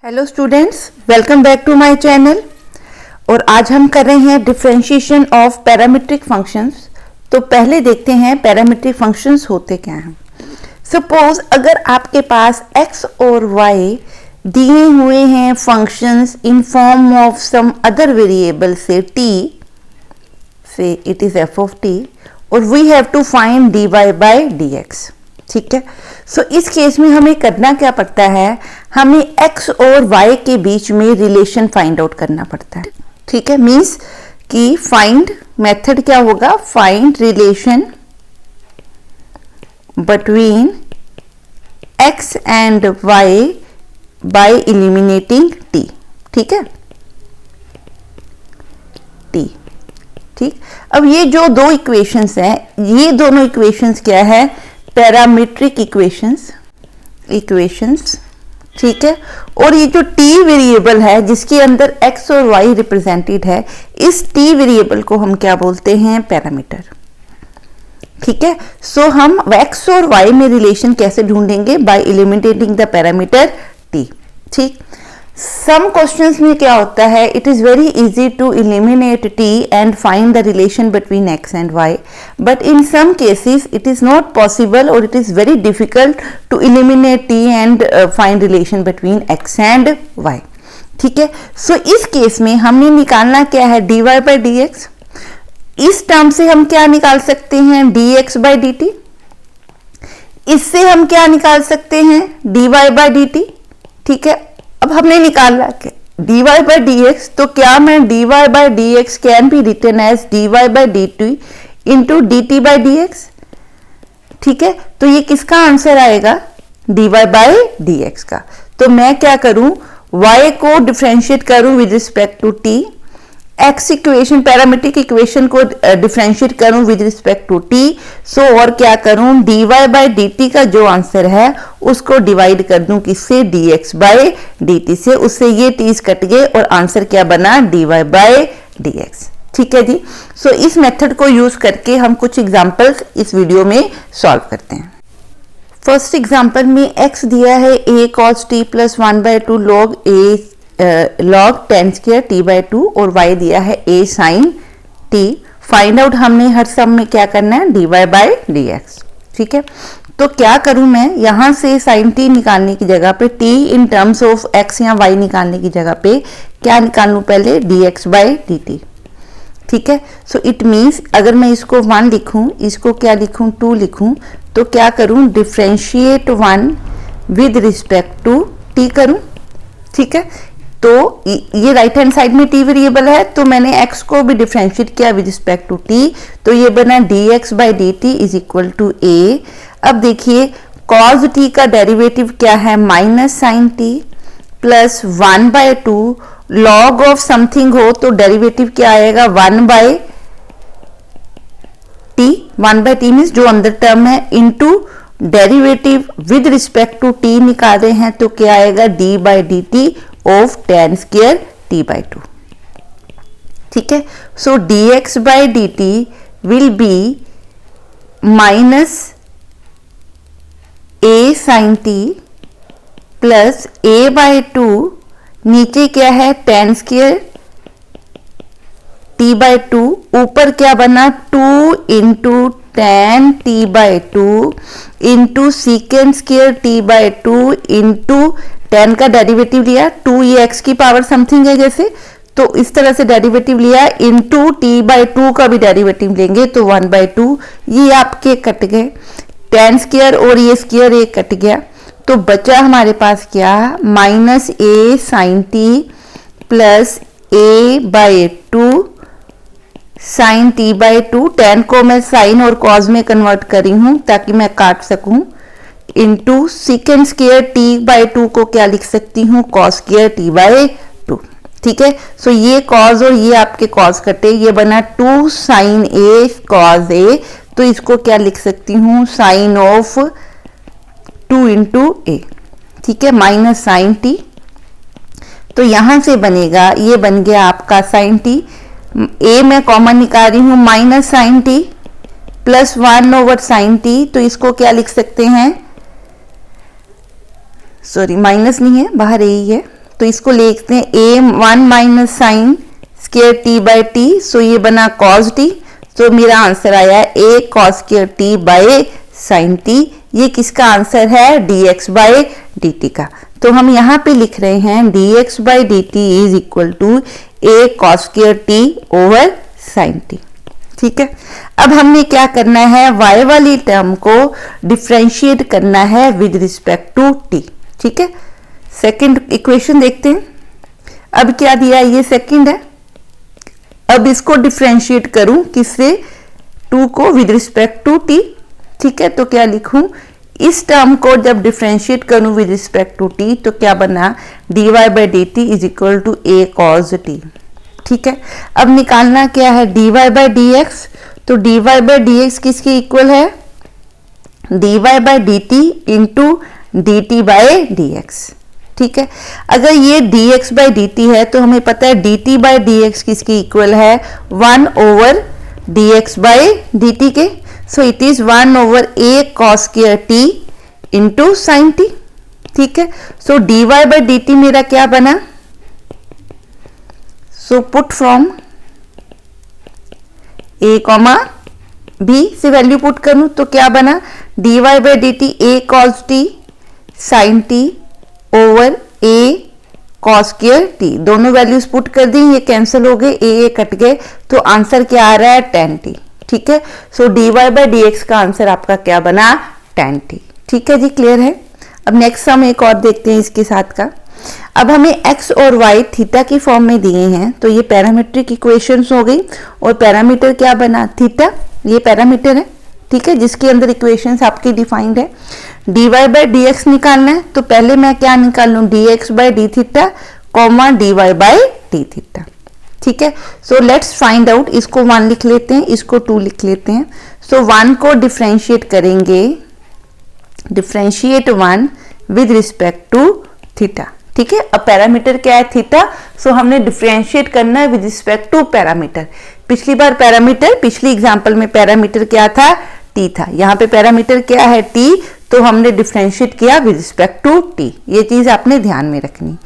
Hello students, welcome back to my channel. और आज हम कर रहे हैं डिफरेंशिएशन ऑफ पैरामीट्रिक फंक्शंस। तो पहले देखते हैं पैरामीट्रिक फंक्शंस होते क्या हैं। सपोज अगर आपके पास x और y दिए हुए हैं functions in form of some other variable से t, से it is f of t, और we have to find dy by dx। ठीक है, सो इस केस में हमें करना क्या पड़ता है, हमें x और y के बीच में रिलेशन फाइंड आउट करना पड़ता है। ठीक है, मींस कि फाइंड मेथड क्या होगा, find relation between x and y bye eliminating t। ठीक है, t। ठीक, अब ये जो दो इक्वेशंस हैं, ये दोनों इक्वेशंस क्या है, पैरामीट्रिक इक्वेशंस। ठीक है, और ये जो t वेरिएबल है जिसके अंदर x और y रिप्रेजेंटेड है, इस t वेरिएबल को हम क्या बोलते हैं, पैरामीटर। ठीक है, सो हम x और y में रिलेशन कैसे ढूंढेंगे, by eliminating the parameter t। ठीक, सम क्वेश्चंस में क्या होता है, it is very easy to eliminate t and find the relation between x and y, but in some cases it is not possible or it is very difficult to eliminate t and find relation between x and y। ठीक है, सो इस case में हमने निकालना क्या है, dy by dx। इस term से हम क्या निकाल सकते हैं, dx by dt। इससे हम क्या निकाल सकते हैं, dy by dt। ठीक है, अब हमने निकाला कि dy by dx, तो क्या मैं dy by dx can be written as dy by dt into dt by dx। ठीक है, तो ये किसका आंसर आएगा, dy by dx का। तो मैं क्या करूं, y को डिफरेंशिएट करूं with respect to t, x equation parametric equation को डिफरेंशिएट करूं with respect to t। So और क्या करूं, dy by dt का जो आंसर है उसको डिवाइड कर दूं किससे, dx by dt से। उससे ये t's कट गए और आंसर क्या बना, dy by dx। ठीक है जी, सो इस मेथड को यूज करके हम कुछ एग्जांपल्स इस वीडियो में सॉल्व करते हैं। फर्स्ट एग्जांपल में x दिया है a cos t plus 1/2 log 10 square t by 2, और y दिया है a sin t। Find out हमने हर सम में क्या करना है, dy by dx। ठीक है, तो क्या करूं मैं, यहां से sin t निकालने की जगह पे t in terms of x या y निकालने की जगह पे क्या निकालूं, पहले dx by dt। ठीक है, सो इट मीन्स अगर मैं इसको 1 लिखूं, इसको क्या लिखूं, 2 लिखूं, तो क्या करूं, differentiate 1 with respect to t करूं। ठीक है, तो ये राइट हैंड साइड में t वेरिएबल है, तो मैंने x को भी डिफरेंशिएट किया विद रिस्पेक्ट टू t, तो ये बना dx by dt is equal to a। अब देखिए cos t का डेरिवेटिव क्या है, minus sine t plus 1/2 log of something हो तो डेरिवेटिव क्या आएगा, 1/t। 1/t मीन्स जो अंदर टर्म है, into derivative with respect to t निकाल रहे हैं तो क्या आएगा, d by dt of tan square t by 2। ठीक है, सो dx by dt will be minus a sin t plus a by 2, नीचे क्या है, tan स्क्वायर t by 2, ऊपर क्या बना, 2 into tan t by 2 into secant square t by 2 into tan का derivative लिया, 2 ये x की पावर समथिंग है जैसे, तो इस तरह से डेरिवेटिव लिया, इंटू t by 2 का भी डेरिवेटिव लेंगे तो 1/2, ये आपके कट गए, tan स्क्वायर और ये स्क्वायर एक कट गया, तो बचा हमारे पास क्या, minus a sin t plus a by 2 sin t by 2, tan को मैं sin और cos में कन्वर्ट करी हूं ताकि मैं काट सकूं, into secant square t by 2 को क्या लिख सकती हूँ, cos स्क्वायर t by 2। ठीक है, सो ये cos और ये आपके cos कटे, ये बना 2 sin a cos a, तो इसको क्या लिख सकती हूँ, sin ऑफ 2 इंटू a। ठीक है, माइनस साइन t, तो यहां से बनेगा, ये बन गया आपका sin t, a मैं कॉमन निकाल रही हूं, minus sine t plus 1/sin t, तो इसको क्या लिख सकते हैं, सॉरी माइनस नहीं है, बाहर यही है, तो इसको लिखते हैं a1 minus sine square t by t, so ये बना cos t। तो मेरा आंसर आया a cos square t by sine t। ये किसका आंसर है? dx बाय dt का। तो हम यहाँ पे लिख रहे हैं dx by dt is equal to a cos square t over sine t। ठीक है, अब हमने क्या करना है, y वाली टर्म को डिफरेंशिएट करना है विद रिस्पेक्ट टू t। ठीक है, सेकंड इक्वेशन देखते हैं। अब क्या दिया, ये सेकंड है। अब इसको डिफरेंशिएट करूं किससे? 2 को विद रिस्पेक्ट टू t। ठीक है, तो क्या लिखूं, इस टर्म को जब डिफरेंशिएट करूं विद रिस्पेक्ट टू t तो क्या बना, dy by D T is equal to a cos t। ठीक है, अब निकालना क्या है, dy बाई डी एक्स। तो dy बाई डी एक्स किसके इक्वल है, dy by D T into D T by d x. ठीक है, अगर ये dx बाई डी टी है तो हमें पता है dt बाई डी एक्स किसके इक्वल है, 1 over dx by D t के। So it is 1 over a cos square t into sine t। ठीक है, so dy by D t मेरा क्या बना, so put from a comma b से value put करूं तो क्या बना, dy by D t a cos t sine t over a cos square t। दोनों वैल्यूज पुट कर दी, ये कैंसिल हो गए, a कट गए, तो आंसर क्या आ रहा है, tan t। ठीक है, so dy by d x का आंसर आपका क्या बना, tan t। ठीक है जी, क्लियर है। अब नेक्स्ट हम एक और देखते हैं इसके साथ का। अब हमें x और y थीटा की फॉर्म में दिए हैं, तो ये पैरामीट्रिक इक्वेशंस हो गई, और पैरामीटर क्या बना, थीटा। ये पैरामीटर है, ठीक है, जिसके अंदर इक्वेशंस आपकी डिफाइंड है। dy बाई डी एक्स निकालना है, तो पहले मैं क्या निकाल लूं, dx by D theta comma dy by D theta. ठीक है, सो लेट्स फाइंड आउट। इसको 1 लिख लेते हैं, इसको 2 लिख लेते हैं। सो 1 को डिफरेंशिएट करेंगे, differentiate 1 with respect to theta. ठीक है, अब पैरामीटर क्या है, थीटा। सो हमने डिफरेंशिएट करना है विद रिस्पेक्ट टू पैरामीटर। पिछली बार पैरामीटर, पिछली एग्जांपल में पैरामीटर क्या था, t था। यहाँ पे पैरामीटर क्या है, t, तो हमने डिफरेंशिएट किया विद रिस्पेक्ट टू t। ये चीज आपने ध्यान में रखनी।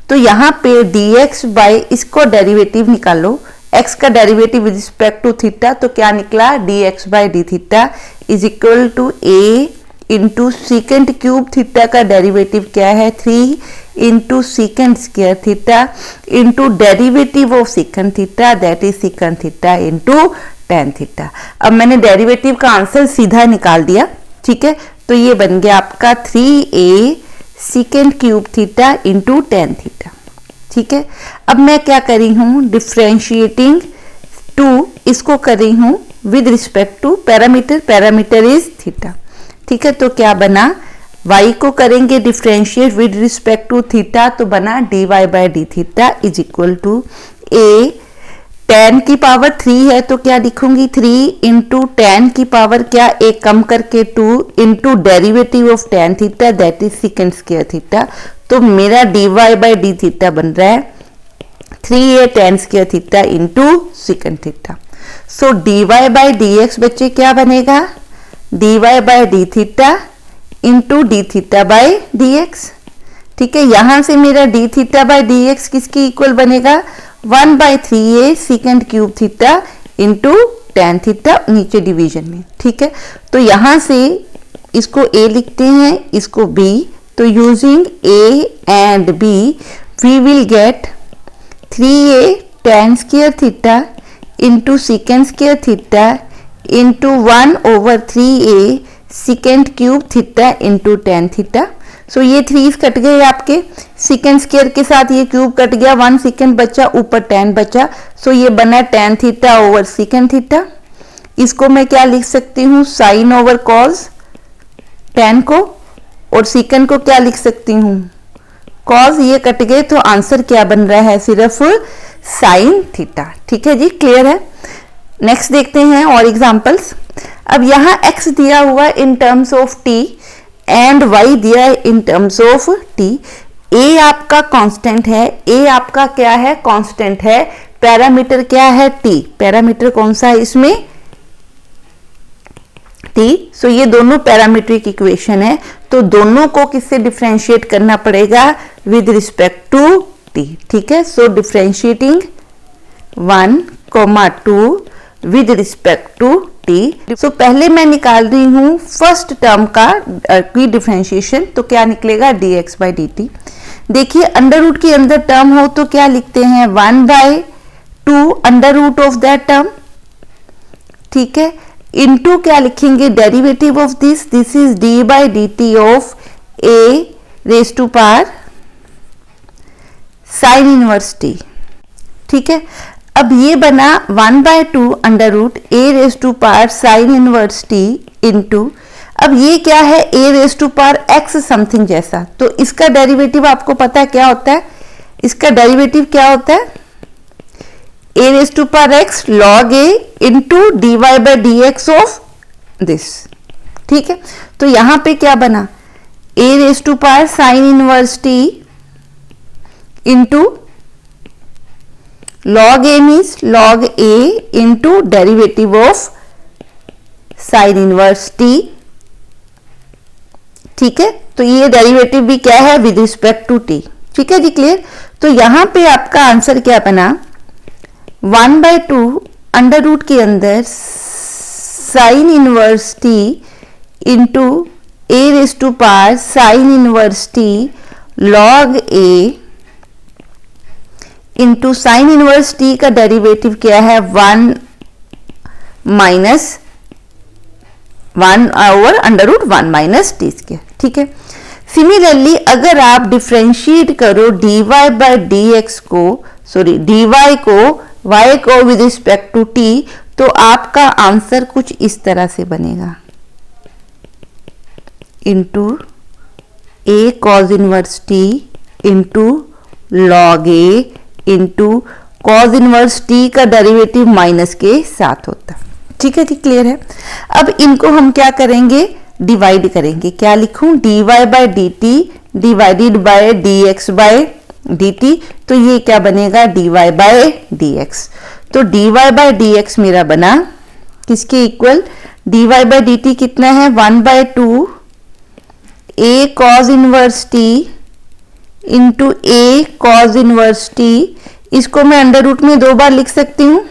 तो यहाँ पे dx बाई, इसको डेरिवेटिव निकालो, x का derivative with respect to theta, तो क्या निकला, dx by D theta is equal to a into secant cube theta का डेरिवेटिव क्या है, 3 into secant square theta into derivative of secant theta, that is secant theta into tan theta. अब मैंने derivative का answer सीधा निकाल दिया। ठीक है, तो ये बन गया आपका 3a secant cube theta into tan theta. ठीक है, अब मैं क्या कर रही हूँ, डिफरेंशिएटिंग 2 इसको कर रही हूँ with respect to parameter, parameter is theta. ठीक है, तो क्या बना, y को करेंगे differentiate with respect to theta, तो बना dy by D theta is equal to a tan की पावर 3 है, तो क्या लिखूंगी, 3 इंटू टेन की पावर क्या, एक कम करके 2 into derivative of tan theta, that is सीकेंड square theta. तो मेरा dy बाई डी थीटा बन रहा है 3a tan square theta into secant theta. So dy by d x बच्चे क्या बनेगा, dy by D theta into d theta by d x. ठीक है, यहां से मेरा D theta by d x किसकी इक्वल बनेगा, 1 by 3a secant cube theta into tan theta, नीचे डिवीजन में। ठीक है, तो यहां से इसको a लिखते हैं, इसको b, तो using a and b we will get 3a tan square theta into secant square theta into 1 over 3a secant cube theta into tan theta. So ये 3 कट गए आपके, सीकेंड स्क्वायर के साथ ये क्यूब कट गया, 1 सीकेंड बचा, ऊपर टेन बचा। सो ये बना tan theta over secant theta. इसको मैं क्या लिख सकती हूँ, साइन ओवर कॉस टेन को, और सीकेंड को क्या लिख सकती हूँ, कॉस। ये कट गए, तो आंसर क्या बन रहा है, सिर्फ साइन थीटा। ठीक है जी, क्लियर है। नेक्स्ट देखते हैं और एग्जांपल्स। अब यहाँ x दिया हुआ in terms of t and y दिया है in terms of t। a आपका कांस्टेंट है, a आपका क्या है, कांस्टेंट है। पैरामीटर क्या है, t। पैरामीटर कौन सा है इसमें, t। सो ये दोनों पैरामीट्रिक इक्वेशन है, तो दोनों को किससे डिफरेंशिएट करना पड़ेगा, विद रिस्पेक्ट टू t, ठीक है। So differentiating 1, 2 with respect to t। So पहले मैं निकाल रही हूं फर्स्ट टर्म का की डिफरेंशिएशन, तो क्या निकलेगा dx बाई dt। देखिए अंडर रूट के अंदर टर्म हो तो क्या लिखते हैं 1/2 under root of that term, ठीक है, इनटू क्या लिखेंगे derivative of this is d by dt of a raise to power sine inverse t, ठीक है। अब ये बना 1/2 under root a raise to power sine inverse t into, अब ये क्या है a raise to power x something जैसा, तो इसका डेरिवेटिव आपको पता है क्या होता है, इसका डेरिवेटिव क्या होता है a raise to power x log a into dy by dx of this, ठीक है। तो यहां पे क्या बना a raise to power sine inverse t into log a means log a into derivative of sine inverse t, ठीक है। तो ये डेरिवेटिव भी क्या है विद रिस्पेक्ट टू t, ठीक है जी, क्लियर। तो यहां पे आपका आंसर क्या बना 1/2 अंडर रूट के अंदर sine inverse t into a raise to power sine inverse t log a into sine inverse t का डेरिवेटिव क्या है 1 minus 1 over under root 1 minus t square, ठीक है। सिमिलरली अगर आप डिफरेंशिएट करो dy बाई dx को, सॉरी dy को y को विद रिस्पेक्ट टू t, तो आपका आंसर कुछ इस तरह से बनेगा into a cos inverse t into log a into cos inverse t का डेरिवेटिव माइनस के साथ होता है, ठीक है जी, क्लियर है। अब इनको हम क्या करेंगे डिवाइड करेंगे, क्या लिखूं dy by dt divided by dx by dt, तो ये क्या बनेगा dy बाय dx। तो dy बाय dx मेरा बना किसके इक्वल, dy बाय dt कितना है 1/2 a cos inverse t into a cos inverse t, इसको मैं अंडर रूट में 2 बार लिख सकती हूँ,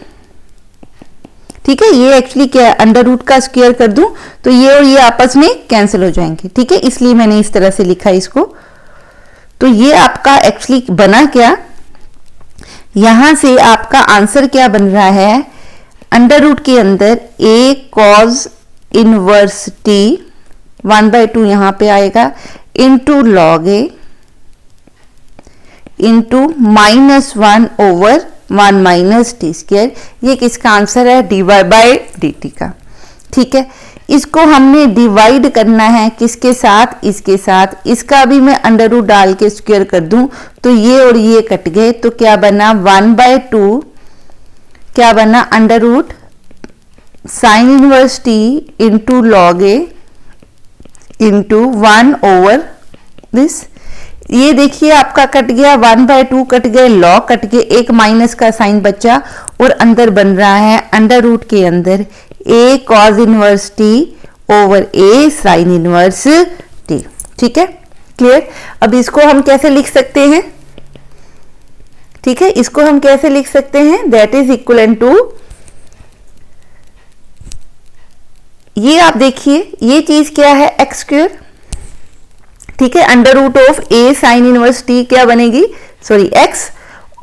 ठीक है। ये एक्चुअली क्या है अंडर रूट का स्क्वायर कर दूं तो ये और ये आपस में कैंसिल हो जाएंगे, ठीक है, इसलिए मैंने इस तरह से लिखा इसको। तो ये आपका एक्चुअली बना क्या, यहां से आपका आंसर क्या बन रहा है अंडर रूट के अंदर a cos इनवर्स t 1/2 यहां पे आएगा into log a into -1 over 1 minus t square, ये किसका आंसर है dy बाई dt का, ठीक है। इसको हमने डिवाइड करना है किसके साथ, इसके साथ, इसका भी मैं अंडर रूट डाल के स्क्वायर कर दूं तो ये और ये कट गए, तो क्या बना 1/2 क्या बना under root sine inverse t into log a into 1 over this, ये देखिए आपका कट गया 1/2 कट गए, लॉग कट गए, एक माइनस का साइन बचा और अंदर बन रहा है अंडर रूट के अंदर a cos inverse t over a sine inverse t, ठीक है, क्लियर। अब इसको हम कैसे लिख सकते हैं, ठीक है, इसको हम कैसे लिख सकते हैं, दैट इज इक्वल टू, ये आप देखिए ये चीज क्या है एक्स स्क्वायर, ठीक है, under root of a sine inverse t क्या बनेगी, सॉरी x,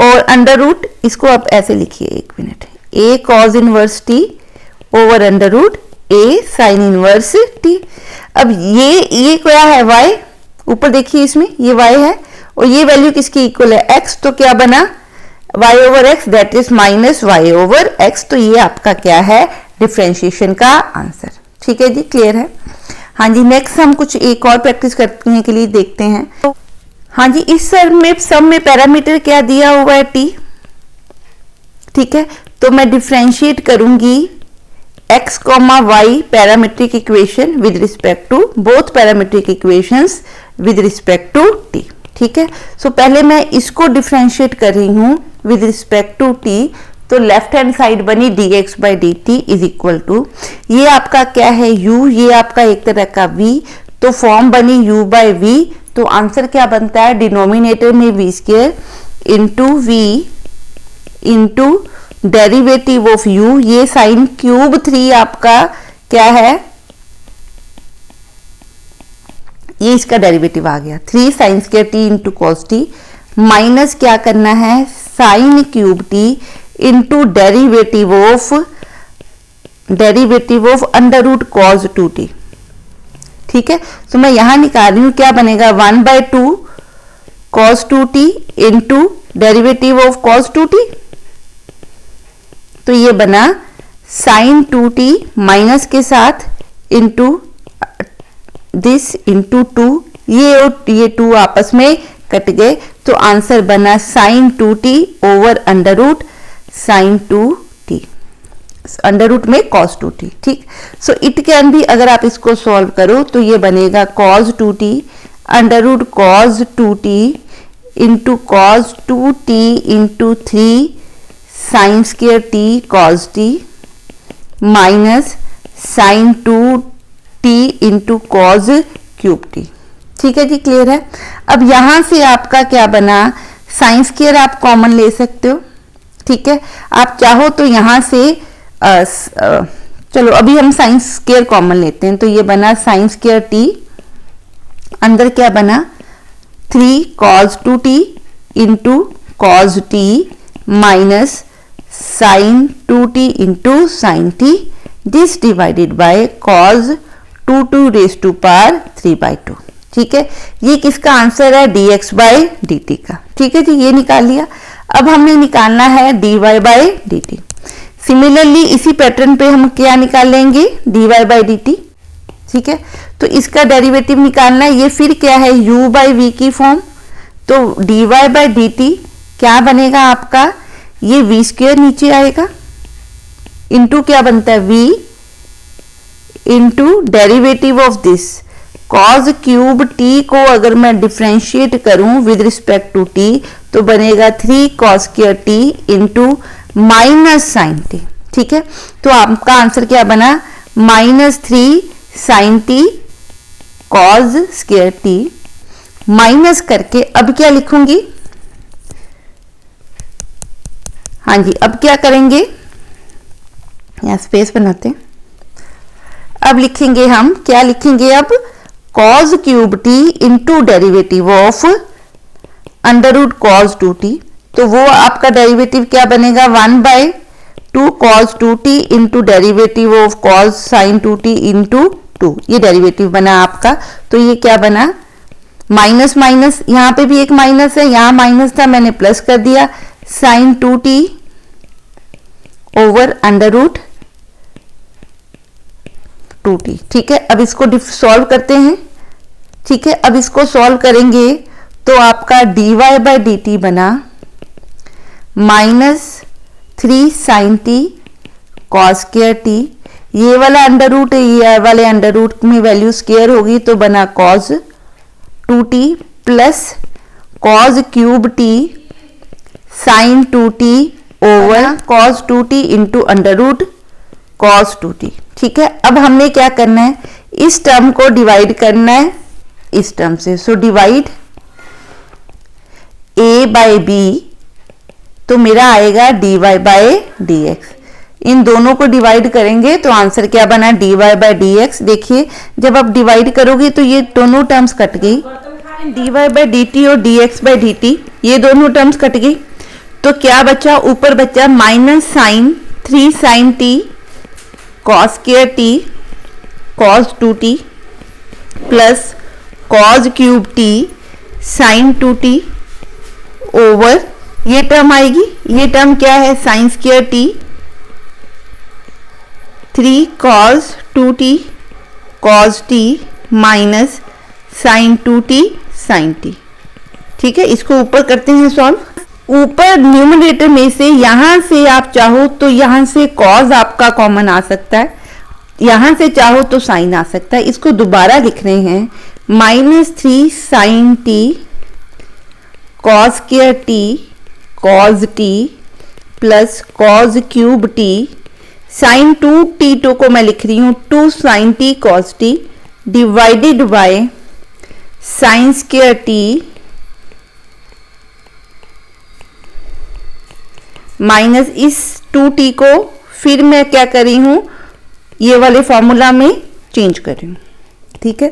और अंडर रूट इसको आप ऐसे लिखिए, एक minute, a cos inverse t over under root a sine inverse t। अब ये क्या है y, ऊपर देखिए इसमें ये y है और ये वैल्यू किसकी इक्वल है x, तो क्या बना y over x that is minus y over x, तो ये आपका क्या है डिफरेंशिएशन का आंसर, ठीक है जी, क्लियर है। हाँ जी, नेक्स्ट हम कुछ एक और प्रैक्टिस करने के लिए देखते हैं। हाँ जी, इस सब में पैरामीटर क्या दिया हुआ है t, ठीक है, तो मैं डिफरेंशिएट करूंगी x, y parametric equation with respect to both parametric equations with respect to t, ठीक है। सो पहले मैं इसको डिफरेंशिएट कर रही हूं विद रिस्पेक्ट टू t, तो लेफ्ट हैंड साइड बनी dx by dt is equal to, ये आपका क्या है u, ये आपका एक तरह का v, तो फॉर्म बनी u बाई v, तो आंसर क्या बनता है डिनोमिनेटर में v square into v into derivative of u, ये साइन क्यूब 3 आपका क्या है, ये इसका डेरिवेटिव आ गया 3 sine square t into cos t, minus क्या करना है sine cube t into derivative of under root cos 2t। ठीक है, तो मैं यहां निकाल रही हूं, क्या बनेगा 1/2 cos 2t into derivative of cos 2t, तो ये बना साइन 2t माइनस के साथ इंटू दिस इंटू 2, ये और ये 2 आपस में कट गए, तो आंसर बना sine 2t over under root sine 2t, under root में cos 2t। ठीक, सो इट कैन बी, अगर आप इसको सॉल्व करो तो ये बनेगा cos 2t under root cos 2t into cos 2t into 3 sine square t cos t minus sine 2t into cos cube t। ठीक है जी, क्लियर है। अब यहां से आपका क्या बना, साइन स्क्वायर आप कॉमन ले सकते हो। ठीक है, आप चाहो तो यहां से चलो अभी हम साइन स्क्वायर कॉमन लेते हैं, तो ये बना साइन स्क्वायर t, अंदर क्या बना 3 cos 2t into cos t minus sine 2t into sine t, this divided by cos 2 raise to power 3/2। ठीक है, ये किसका आंसर है dx बाय dt का। ठीक है जी, ये निकाल लिया। अब हमें निकालना है dy बाय dt। सिमिलरली इसी पैटर्न पे हम क्या निकाल लेंगे dy बाय dt। ठीक है, तो इसका डेरिवेटिव निकालना है, ये फिर क्या है u बाई वी की फॉर्म, तो dy बाय dt क्या बनेगा आपका, ये v स्क्वायर नीचे आएगा इंटू क्या बनता है v into derivative of this cos cube t को अगर मैं डिफ्रेंशिएट करूं विद रिस्पेक्ट टू t, तो बनेगा 3 cos square t into minus sine t। ठीक है, तो आपका आंसर क्या बना -3 sine t cos square t, minus करके अब क्या लिखूंगी, हाँ जी अब क्या करेंगे, यहां स्पेस बनाते हैं। अब लिखेंगे हम, क्या लिखेंगे अब cos cube t into derivative of under root cos 2t, तो वो आपका डेरिवेटिव क्या बनेगा 1/2 cos 2t into derivative of cos sine 2t into 2, ये डेरिवेटिव बना आपका। तो ये क्या बना माइनस माइनस, यहां पे भी एक माइनस है, यहां माइनस था मैंने प्लस कर दिया, sign 2t over under root 2t। ठीक है, अब इसको सॉल्व करते हैं। ठीक है, अब इसको सॉल्व करेंगे तो आपका dy बाय dt बना -3 sine t cos square t, ये वाला अंडर रूट है, ये वाले अंडर रूट में वैल्यू स्क्वायर होगी तो बना cos 2t plus cos cube t sine 2t over cos 2t into under root cos 2t। ठीक है, अब हमने क्या करना है, इस टर्म को डिवाइड करना है इस टर्म से, so divide a by b, तो मेरा आएगा dy बाय dx। इन दोनों को डिवाइड करेंगे तो आंसर क्या बना dy बाय dx। देखिए जब आप डिवाइड करोगे तो ये दोनों टर्म्स कट गई, dy बाय dt और dx बाय dt ये दोनों टर्म्स कट गई, तो क्या बचा, ऊपर बचा -3 sine t cos square t cos 2t plus cos cube t sine 2t over ये टर्म आएगी, ये टर्म क्या है sine square t 3 cos 2t cos t minus sine 2t sine t। ठीक है, इसको ऊपर करते हैं सॉल्व। ऊपर न्यूमरेटर में से यहां से आप चाहो तो यहां से cos आपका कॉमन आ सकता है, यहां से चाहो तो साइन आ सकता है। इसको दोबारा लिख रहे हैं -3 sine t cos square t cos t plus cos cube t sine 2t को मैं लिख रही हूं 2 sine t cos t divided by sine square t minus इस 2t को फिर मैं क्या कर रही हूं, ये वाले फॉर्मूला में चेंज कर रही हूं। ठीक है,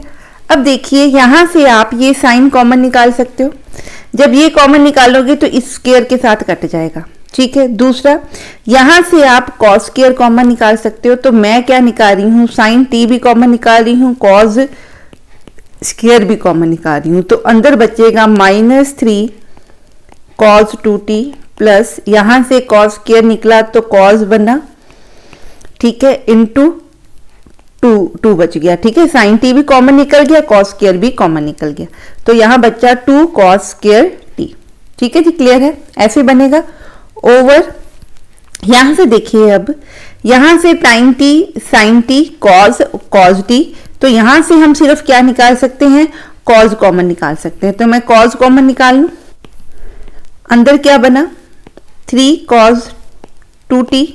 अब देखिए यहां से आप ये साइन कॉमन निकाल सकते हो। जब ये कॉमन निकालोगे तो इस स्क्वायर के साथ कट जाएगा। ठीक है, दूसरा यहां से आप कॉस स्क्वायर कॉमन निकाल सकते हो। तो मैं क्या निकाल रही हूं, साइन t भी कॉमन निकाल रही हूं, कॉस स्क्वायर भी कॉमन निकाल रही हूं। तो अंदर बचेगा -3 cos 2t प्लस यहां से कॉस स्क्वायर निकला तो कॉस बना, ठीक है, इंटू 2 बच गया। ठीक है, साइन t भी कॉमन निकल गया, कॉस स्क्वायर भी कॉमन निकल गया, तो यहां बच्चा 2 cos स्क्वायर t। ठीक है जी, क्लियर है, ऐसे बनेगा। ओवर यहां से देखिए, अब यहां से time t sine t cos t, तो यहां से हम सिर्फ क्या निकाल सकते हैं, cos कॉमन निकाल सकते हैं। तो मैं cos कॉमन निकाल लूं, अंदर क्या बना 3 cos 2t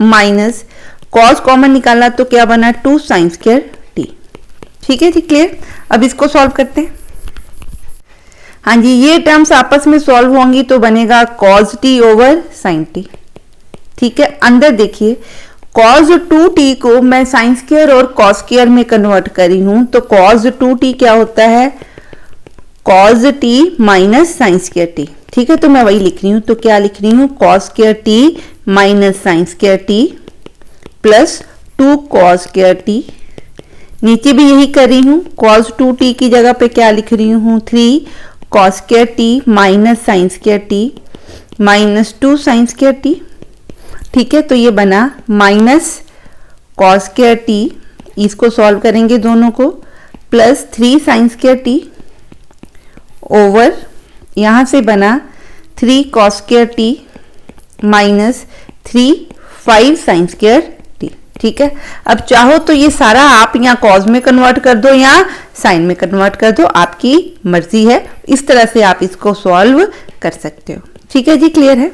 minus cos common निकाला तो क्या बना 2 sin स्क्वायर t। ठीक है जी, क्लियर। अब इसको सॉल्व करते हैं। हाँ जी, ये टर्म्स आपस में सॉल्व होंगी तो बनेगा cos t over sin t। ठीक है, अंदर देखिए cos 2t को मैं sin स्क्वायर और cos स्क्वायर में कन्वर्ट करी हूं, तो cos 2t क्या होता है, cos t minus sin square t। ठीक है, तो मैं वही लिख रही हूं, तो क्या लिख रही हूं, cos square t minus sin square t plus 2 cos square t। नीचे भी यही कर रही हूं, cos 2t की जगह पे क्या लिख रही हूं, 3 cos square t minus sin square t minus 2 sin square t। ठीक है, तो ये बना माइनस cos स्क्वायर t, इसको सॉल्व करेंगे दोनों को, plus 3 sin square t over यहां से बना 3 cos square t minus 5 sin square t। ठीक है, अब चाहो तो ये सारा आप यहाँ cos में कन्वर्ट कर दो या sin में कन्वर्ट कर दो, आपकी मर्जी है, इस तरह से आप इसको सॉल्व कर सकते हो। ठीक है जी, क्लियर है।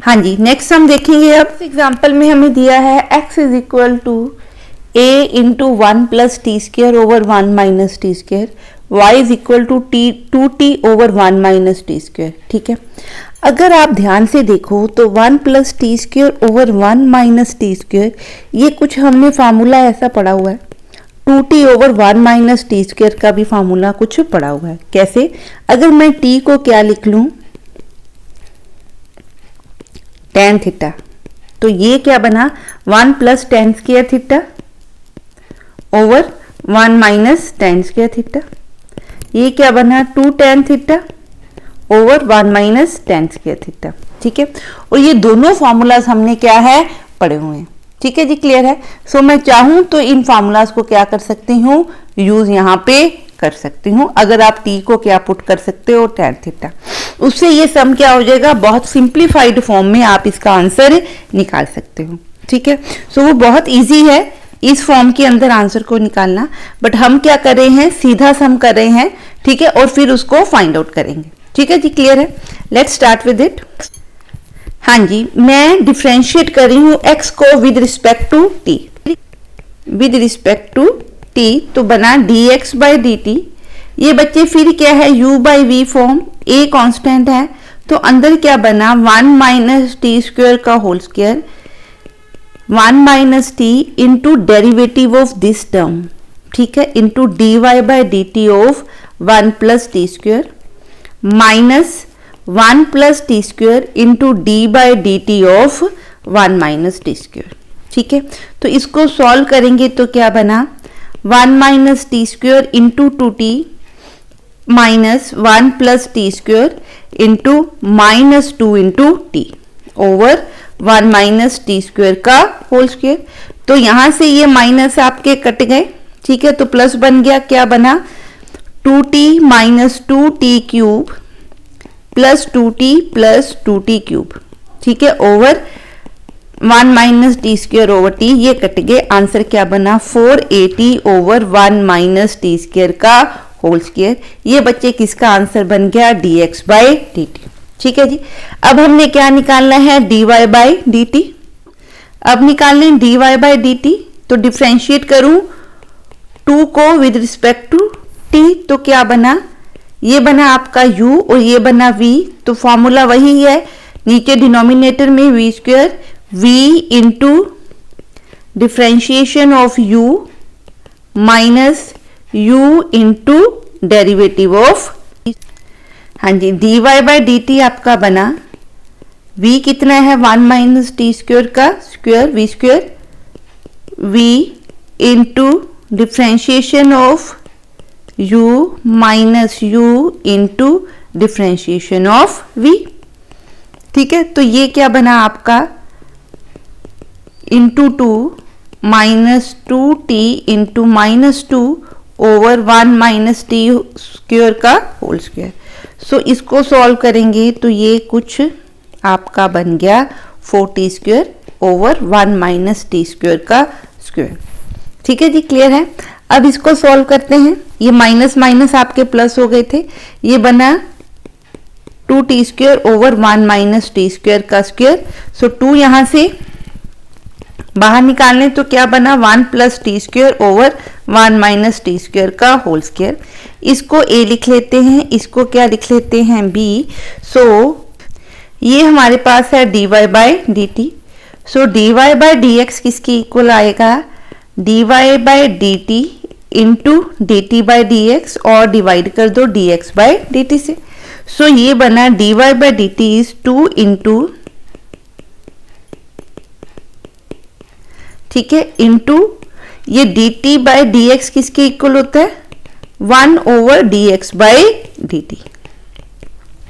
हाँ जी, नेक्स्ट हम देखेंगे। अब एग्जांपल में हमें दिया है x is equal to a into 1 plus t square over 1 minus t square, y is equal to 2t over 1 minus t square. ठीक है, अगर आप ध्यान से देखो तो 1 plus t square over 1 minus t square, ये कुछ हमने फार्मूला ऐसा पढ़ा हुआ है। 2t over 1 minus t square का भी फार्मूला कुछ पढ़ा हुआ है। कैसे, अगर मैं t को क्या लिख लूं, tan थीटा, तो ये क्या बना 1 plus tan square theta over 1 minus tan square theta. ये क्या बना 2 tan theta over 1 minus tan square theta. ठीक है, और ये दोनों फॉर्मूलाज हमने क्या है पढ़े हुए हैं। ठीक है जी, क्लियर है। सो मैं चाहूं तो इन फॉर्मूलाज को क्या कर सकती हूँ, यूज यहाँ पे कर सकती हूँ। अगर आप t को क्या पुट कर सकते हो, tan थीटा, उससे ये सम क्या हो जाएगा, बहुत सिंप्लीफाइड फॉर्म में आप इसका आंसर निकाल सकते हो। ठीक है, सो वो बहुत इजी है इस फॉर्म के अंदर आंसर को निकालना, बट हम क्या कर रहे हैं, सीधा सम कर रहे हैं। ठीक है, और फिर उसको फाइंड आउट करेंगे। ठीक है जी, क्लियर है। Let's start with it. हाँ जी, मैं डिफरेंशिएट कर रही हूँ x को with respect to t, with respect to t, तो बना dx बाई dt। ये बच्चे फिर क्या है, u by v form, a constant है, तो अंदर क्या बना 1 माइनस टी स्क्वायर का whole square, 1 minus t into derivative of this term. ठीक है, into dy by dt of 1 plus t square minus 1 plus t square into d by D t of 1 minus t square. ठीक है, तो इसको solve करेंगे तो क्या बना 1 minus t square into 2t minus 1 plus t square into minus 2 into T over 1 minus t square का whole square. तो यहां से ये माइनस आपके कट गए। ठीक है, तो प्लस बन गया, क्या बना 2t minus 2t cube plus 2t plus 2t cube. ठीक है, over 1 minus t square over T, ये कट गए, आंसर क्या बना 480 ओवर 1 माइनस टी स्क्वायर का होल स्क्वायर। ये बच्चे किसका आंसर बन गया, dx बाई dt। ठीक है जी, अब हमने क्या निकालना है, dy बाई dt। अब निकाल लें dy बाई dt, तो डिफ्रेंशिएट करूं 2 को विद रिस्पेक्ट टू t, तो क्या बना, ये बना आपका u और ये बना v, तो फॉर्मूला वही है नीचे डिनोमिनेटर में v square, v into differentiation of u minus u into derivative of, हाँ जी, dy बाई डी टी आपका बना, v कितना है 1 माइनस टी स्क्वायर का square, v square, v into differentiation of u minus u into differentiation of v। ठीक है, तो ये क्या बना आपका into 2 minus 2t into minus 2 over 1 minus t square का होल स्क्वायर। सो इसको सॉल्व करेंगे तो ये कुछ आपका बन गया 4t square over 1 minus t square का स्क्वायर। ठीक है जी, क्लियर है। अब इसको सॉल्व करते हैं, ये माइनस माइनस आपके प्लस हो गए थे, ये बना 2t square over 1 minus t square का स्क्वायर। सो 2 यहां से बाहर निकालने तो क्या बना 1 plus t square over 1 minus t square का होल स्क्वायर। इसको a लिख लेते हैं, इसको क्या लिख लेते हैं b। सो ये हमारे पास है dy by D T. So dy by d x किसके इक्वल आएगा, dy by D T into D T by d x और डिवाइड कर दो dx बाई डी टी से। सो ये बना dy by D T is 2 into, ठीक है, इंटू ये dt बाई डी एक्स किसके इक्वल होता है 1 ओवर dx बाई dt।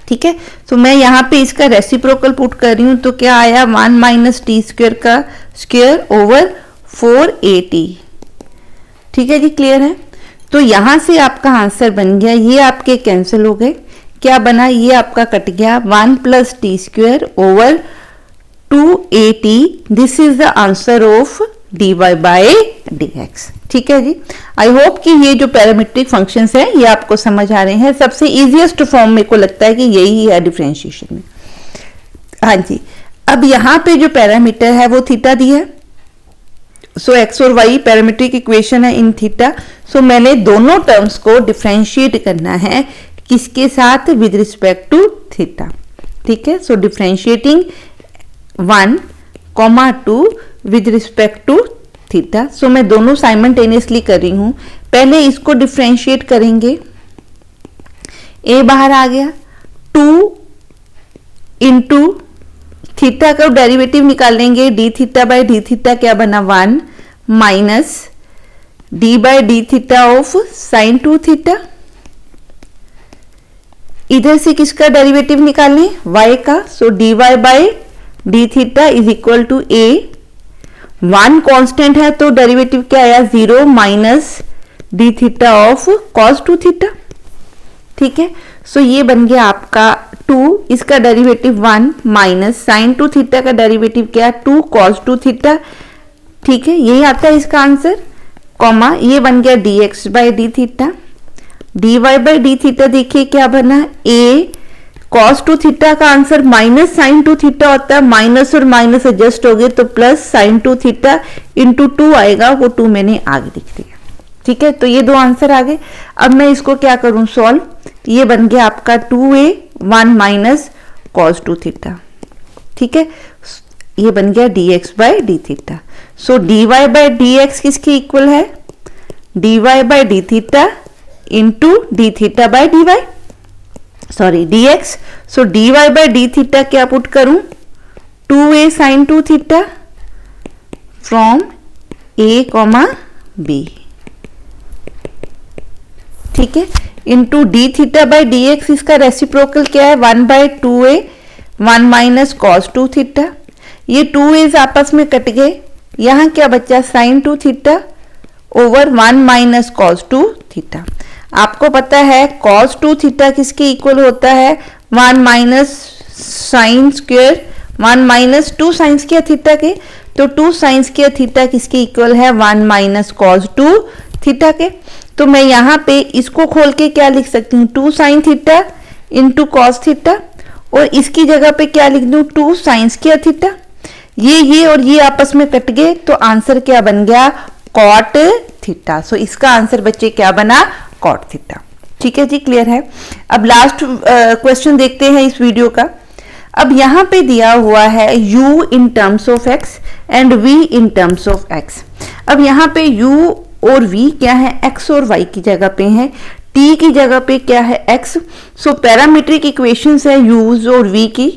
ठीक है, तो मैं यहाँ पे इसका रेसिप्रोकल पुट कर रही हूँ तो क्या आया 1 माइनस टी स्क्वायर का स्क्वायर ओवर 4at। ठीक है जी, क्लियर है। तो यहां से आपका आंसर बन गया, ये आपके कैंसिल हो गए, क्या बना, ये आपका कट गया 1 plus t square over 2at। This is the answer of dy by dx। ठीक है जी, आई होप कि ये जो पैरामीट्रिक फंक्शंस हैं ये आपको समझ आ रहे हैं। सबसे इजीएस्ट फॉर्म मेरे को लगता है कि यही है डिफरेंशिएशन में। हाँ जी, अब यहाँ पे जो पैरामीटर है वो थीटा दी है। सो एक्स और वाई पैरामीट्रिक इक्वेशन है इन थीटा। सो मैंने दोनों टर्म्स को डिफरेंशिएट करना है किसके साथ, विद रिस्पेक्ट टू थीटा। ठीक है, so differentiating 1, 2 with respect to theta. So मैं दोनों साइमल्टेनियसली कर रही हूं। पहले इसको डिफरेंशिएट करेंगे, a बाहर आ गया, 2 इंटू थीटा का डेरिवेटिव निकालेंगे, d theta by D theta क्या बना 1 minus d by D theta of sine 2 theta. इधर से किसका डेरिवेटिव निकालें, y का। So d y by D theta is equal to a, 1 constant है तो डेरिवेटिव क्या आया 0 minus d theta of cos 2 theta. ठीक है, सो ये बन गया आपका 2, इसका डेरिवेटिव 1 माइनस साइन 2 थीटा का डेरिवेटिव क्या 2 कॉस 2 थीटा। ठीक है, यही आता है इसका आंसर, कॉमा ये बन गया dx by D theta. dy by D theta देखिए क्या बना, a cos 2 थीटा का आंसर माइनस साइन 2 थीटा होता है, माइनस और माइनस एडजस्ट हो गए तो प्लस साइन 2 थीटा इंटू 2 आएगा, वो 2 मैंने आगे लिख दिया। ठीक है, तो ये दो आंसर आ गए। अब मैं इसको क्या करूं सॉल्व, ये बन गया आपका 2a 1 माइनस कॉस 2 थीटा। ठीक है, ये बन गया dx by D theta. So dy by d x किसके इक्वल है, dy by D theta into d theta by d y, sorry dx। So dy by D theta क्या put करूं, 2a sine 2 theta from a comma b। ठीक है, into d theta by d x, इसका reciprocal क्या है 1 by 2a 1 minus cos 2 theta. ये 2a's आपस में कट गए, यहां क्या बचा sine 2 theta over 1 minus cos 2 theta. आपको पता है कॉस 2 थीटा किसके इक्वल होता है 1 minus sine square 1 minus 2 sign square theta के, तो 2 साइन स्क्वायर थीटा किसके इक्वल है 1 माइनस कॉस 2 थीटा के। तो मैं यहाँ पे इसको खोल के क्या लिख सकती हूँ 2 sine theta into cos theta, और इसकी जगह पे क्या लिख दूं 2 साइन स्क्वायर थीटा। ये और ये आपस में कट गए तो आंसर क्या बन गया कॉट थीटा। सो इसका आंसर बच्चे क्या बना कॉट थीटा। ठीक है जी, क्लियर है। अब लास्ट क्वेश्चन देखते हैं इस वीडियो का। अब यहाँ पे दिया हुआ है u in terms of x and v in terms of x। अब यहाँ पे u और v क्या है, x और y की जगह पे है, t की जगह पे क्या है x। सो पैरामीट्रिक इक्वेशंस है u और v की,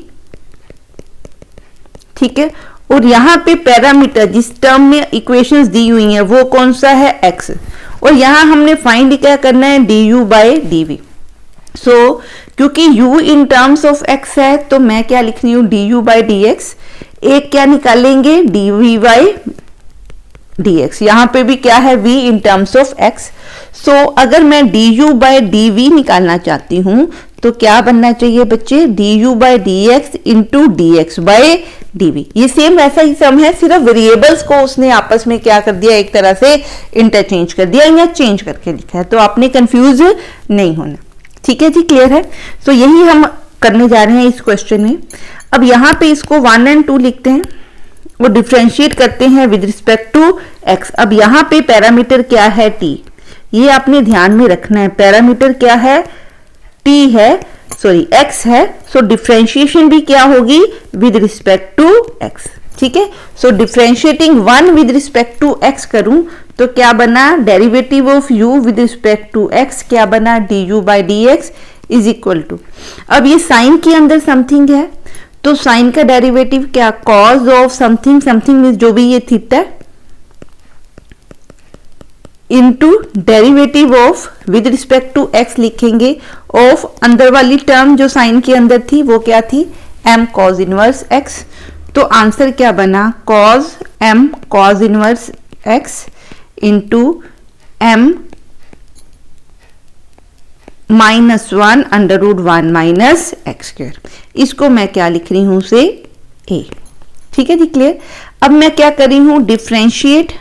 ठीक है। और यहाँ पे पैरामीटर जिस टर्म में इक्वेशंस दी हुई हैं वो कौन सा है, x। और यहाँ हमने फाइंड क्या करना है, du बाई dv। सो क्योंकि u in terms of x है तो मैं क्या लिख रही हूँ, du बाई dx। एक क्या निकालेंगे, dv बाई dx। यहाँ पे भी क्या है, v in terms of x। सो अगर मैं du बाई dv निकालना चाहती हूँ तो क्या बनना चाहिए बच्चे, du by dx into dx by dv। ये सेम वैसा ही सम है, सिर्फ वेरिएबल्स को उसने आपस में क्या कर दिया, एक तरह से इंटरचेंज कर दिया या चेंज करके लिखा है, तो आपने कंफ्यूज नहीं होना। ठीक है जी, क्लियर है। तो यही हम करने जा रहे हैं इस क्वेश्चन में। अब यहाँ पे इसको 1 और 2 लिखते हैं, वो डिफ्रेंशिएट करते हैं विद रिस्पेक्ट टू x। अब यहाँ पे पैरामीटर क्या है, t। ये आपने ध्यान में रखना है, पैरामीटर क्या है, t है, सॉरी x है। सो डिफ्रेंशिएशन भी क्या होगी, विद रिस्पेक्ट टू x। ठीक है। So differentiating 1 with respect to x करूं तो क्या बना, derivative of u with respect to x क्या बना, du by dx is equal to. अब ये साइन के अंदर समथिंग है तो साइन का डेरिवेटिव क्या, cos of something, something means जो भी ये theta, into derivative of with respect to x लिखेंगे ऑफ अंदर वाली टर्म जो साइन के अंदर थी वो क्या थी, m cos इनवर्स x। तो आंसर क्या बना, cos m cos inverse x into m -1 under root 1 minus x square. इसको मैं क्या लिख रही हूं से a। ठीक है जी, क्लियर। अब मैं क्या कर रही हूं, differentiate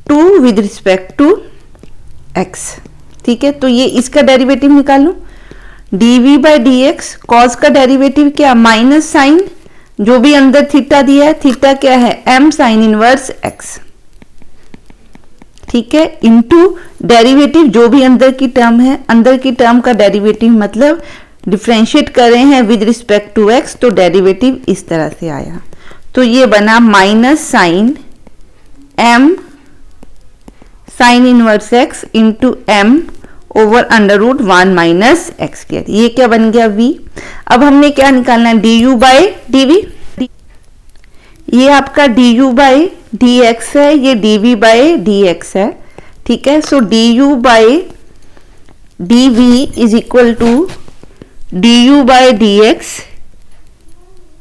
2 with respect to x। ठीक है, तो ये इसका डेरिवेटिव निकालूं, dv बाई dx। कॉस का डेरिवेटिव क्या, माइनस साइन जो भी अंदर थीटा दिया है, थीटा क्या है, m साइन इनवर्स x। ठीक है, इनटू डेरिवेटिव जो भी अंदर की टर्म है, अंदर की टर्म का डेरिवेटिव मतलब डिफ्रेंशिएट कर रहे हैं विद रिस्पेक्ट टू x, तो डेरिवेटिव इस तरह से आया। तो ये बना minus sine m sine inverse x into m over under root 1 minus x square. ये क्या बन गया, v। अब हमने क्या निकालना है, du बाई dv। ये आपका du बाई dx है, ये dv बाई dx है। ठीक है, so du by dv is equal to du by dx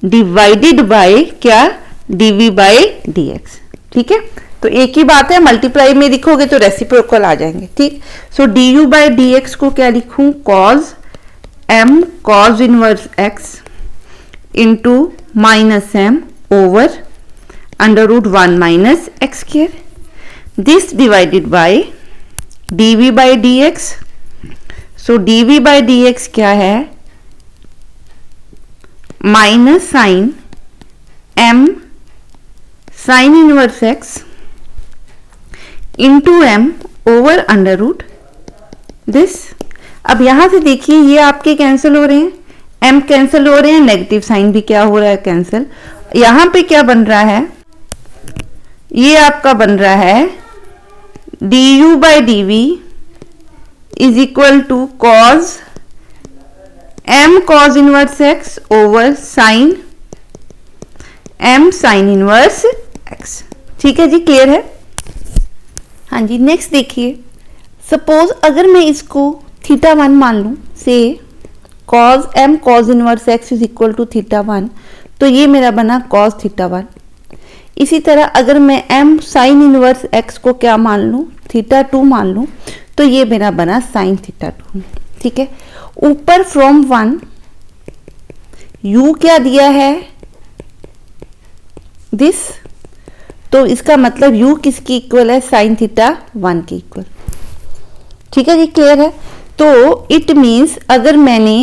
divided by क्या, dv बाई dx। ठीक है, तो एक ही बात है, मल्टीप्लाई में लिखोगे तो रेसिप्रोकल आ जाएंगे। ठीक, सो du बाई dx को क्या लिखूं, cos m cos inverse x into minus m over under root 1 minus x square, this divided by dv by dx। So dv by dx क्या है, minus sine m sine inverse x into m over under root this. अब यहां से देखिए ये आपके cancel हो रहे हैं, m कैंसिल हो रहे हैं, नेगेटिव साइन भी क्या हो रहा है, कैंसिल। यहां पे क्या बन रहा है, ये आपका बन रहा है du by dv is equal to cos m cos inverse x over sine m sine inverse x। ठीक है जी, क्लियर है। हाँ जी, नेक्स्ट देखिए, सपोज अगर मैं इसको θ1 मान लूं, से cos m cos inverse x is equal to θ1, तो ये मेरा बना cos θ1। इसी तरह अगर मैं m साइन इनवर्स x को क्या मान लूं, θ2 मान लूं, तो ये मेरा बना साइन θ2। ठीक है, ऊपर फ्रॉम 1 u क्या दिया है, दिस, तो इसका मतलब u किसकी इक्वल है, साइन θ1 की इक्वल। ठीक है जी, क्लियर है। तो इट मीन्स अगर मैंने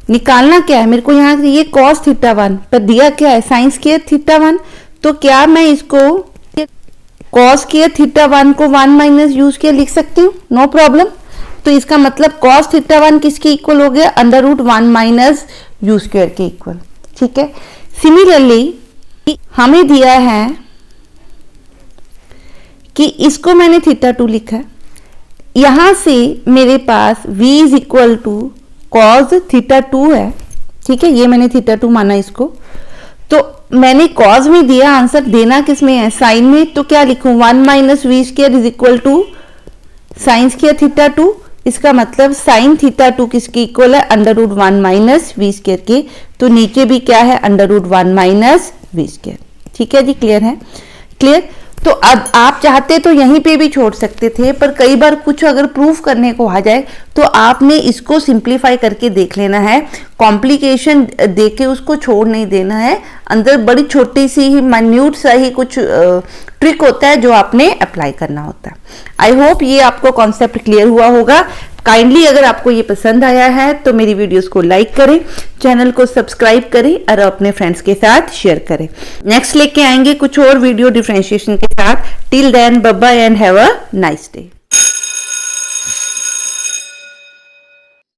निकालना क्या है, मेरे को यहाँ से ये cos θ1 पर दिया क्या है, साइन स्क्वायर θ1, तो क्या मैं इसको cos स्क्वायर θ1 को 1 माइनस u स्क्वायर लिख सकती हूँ, नो प्रॉब्लम। तो इसका मतलब cos थीटा 1 किसके इक्वल हो गया, √1 माइनस यू स्क्वायर के इक्वल। ठीक है, सिमिलरली हमें दिया है कि इसको मैंने थीटा 2 लिखा है, यहां से मेरे पास v is equal to cos theta 2 है। ठीक है, ये मैंने थीटा 2 माना इसको, तो मैंने कॉस में दिया, आंसर देना किस में है, साइन में, तो क्या लिखूं, 1 minus v square is equal to sine square theta 2। इसका मतलब साइन थीटा 2 किसके इक्वल है, √1 माइनस वी स्क्वायर के, तो नीचे भी क्या है, √1 माइनस वी स्क्वायर। ठीक है जी, क्लियर है, क्लियर। तो अब आप चाहते तो यहीं पे भी छोड़ सकते थे, पर कई बार कुछ अगर प्रूफ करने को आ जाए तो आपने इसको सिंप्लीफाई करके देख लेना है, कॉम्प्लिकेशन देके उसको छोड़ नहीं देना है। अंदर बड़ी छोटी सी ही माइन्यूट सा ही कुछ ट्रिक होता है जो आपने अप्लाई करना होता है। आई होप ये आपको कॉन्सेप्ट क्लियर हुआ होगा। काइंडली अगर आपको ये पसंद आया है तो मेरी वीडियोस को लाइक करें, चैनल को सब्सक्राइब करें और अपने फ्रेंड्स के साथ शेयर करें। नेक्स्ट लेके आएंगे कुछ और वीडियो डिफरेंशिएशन के साथ। Till then bye bye and have a nice day.